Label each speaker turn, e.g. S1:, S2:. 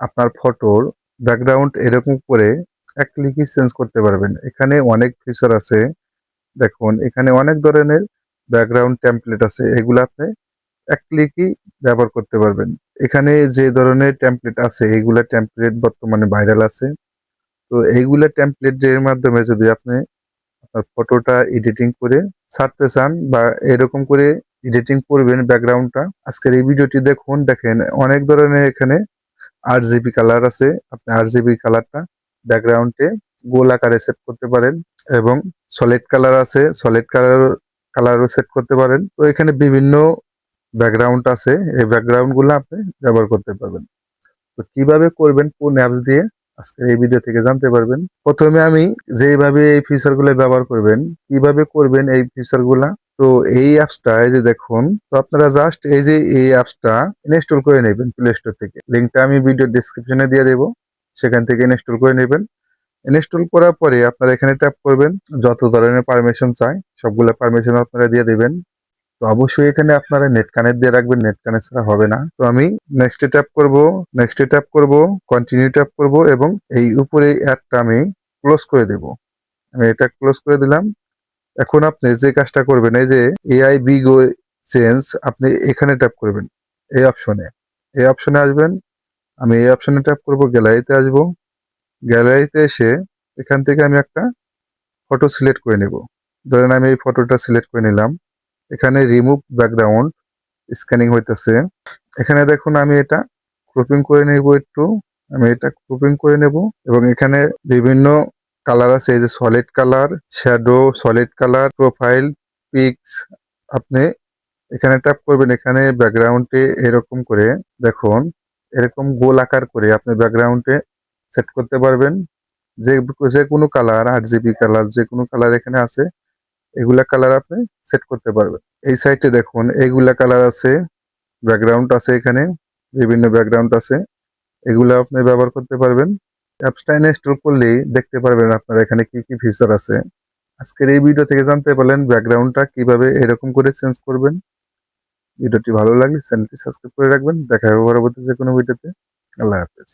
S1: আপনার ফটোর ব্যাকগ্রাউন্ড এরকম করে এক ক্লিকই চেঞ্জ করতে পারবেন। এখানে অনেক ফিচার আছে। দেখুন এখানে অনেক ধরনের ব্যাকগ্রাউন্ড টেমপ্লেট আছে। এগুলা আপনি এক ক্লিকই ব্যবহার করতে পারবেন। এখানে যে ধরনের টেমপ্লেট আছে এগুলা টেমপ্লেট বর্তমানে ভাইরাল আছে। তো এইগুলা টেমপ্লেট এর মাধ্যমে যদি আপনি আপনার ফটোটা এডিটিং করে ছাড়তে চান বা এরকম করে এডিটিং করবেন ব্যাকগ্রাউন্ডটা, আজকের এই ভিডিওটি দেখুন। দেখেন অনেক ধরনের এখানে আরজিবি কালার আছে। আপনি আরজিবি কালারটা ব্যাকগ্রাউন্ডে গোল আকারে সেট করতে পারেন এবং সলিড কালার আছে, সলিড কালারও সেট করতে পারেন। তো এখানে বিভিন্ন ব্যাকগ্রাউন্ড আছে, এই ব্যাকগ্রাউন্ড গুলো আপনি ব্যবহার করতে পারবেন। তো কিভাবে করবেন কোন অ্যাপস দিয়ে আজকে এই ভিডিও থেকে জানতে পারবেন। প্রথমে আমি যেভাবে এই ফিচার গুলো ব্যবহার করবেন, কিভাবে করবেন এই ফিচার গুলা। তো এই অ্যাপসটা এই যে দেখুন, তো আপনারা জাস্ট এই যে এই অ্যাপসটা ইনস্টল করে নেবেন প্লে স্টোর থেকে। লিঙ্কটা আমি ভিডিও ডেসক্রিপশনে দিয়ে দেবো, সেখান থেকে ইনস্টল করে নেবেন। ইনস্টল করার পরে আপনারা এখানে ট্যাপ করবেন, যত ধরনের পারমিশন চাই সবগুলো পারমিশন আপনারা দিয়ে দেবেন। তো অবশ্যই এখানে আপনারা নেট কানেক্ট দিয়ে রাখবেন, নেট কানেক্ট ছাড়া হবে না। তো আমি নেক্সটে ট্যাপ করব, নেক্সটে ট্যাপ করব, কন্টিনিউ ট্যাপ করব এবং এই উপরে অ্যাডটা আমি ক্লোজ করে দেব। আমি এটা ক্লোজ করে দিলাম। এখন আপনি যে কাজটা করবেন, এই যে এআই বিগো চেঞ্জ, আপনি এখানে ট্যাপ করবেন এই অপশনে। এই অপশনে আসবেন, আমি এই অপশনে ট্যাপ করব, গ্যালারিতে আসব। গ্যালারিতে এসে এখান থেকে আমি একটা ফটো সিলেক্ট করে নেব। ধরেন আমি এই ফটোটা সিলেক্ট করে নিলাম। এখানে রিমুভ ব্যাকগ্রাউন্ড স্ক্যানিং হইতেছে। এখানে দেখুন আমি এটা ক্রপিং করে নেব একটু। আমি এটা ক্রপিং করে নেব এবং এখানে বিভিন্ন কালার আছে, এই যে solid colour, shadow, solid colour, profile pix. আপনি এখানে ট্যাপ করবেন। এখানে ব্যাকগ্রাউন্ডে এরকম করে দেখুন, এরকম গোল আকার করে আপনি ব্যাকগ্রাউন্ডে সেট করতে পারবেন। যে যে কোনো কালার, আরজিবি কালার, যে কোনো কালার এখানে আছে, এগুলা কালার আপনি সেট করতে পারবেন। এই সাইটে দেখুন এইগুলা কালার আছে, ব্যাকগ্রাউন্ড আছে, এখানে বিভিন্ন ব্যাকগ্রাউন্ড আছে, এগুলো আপনি ব্যবহার করতে পারবেন। অ্যাপসটা ইনস্টল করলেই দেখতে পারবেন আপনার এখানে কি কি ফিচার আছে। আজকের এই ভিডিও থেকে জানতে পারলেন ব্যাকগ্রাউন্ডটা কিভাবে এরকম করে চেঞ্জ করবেন। ভিডিওটি ভালো লাগলে চ্যানেলটি সাবস্ক্রাইব করে রাখবেন। দেখা হবে পরবর্তী যে কোনো ভিডিওতে। আল্লাহ হাফেজ।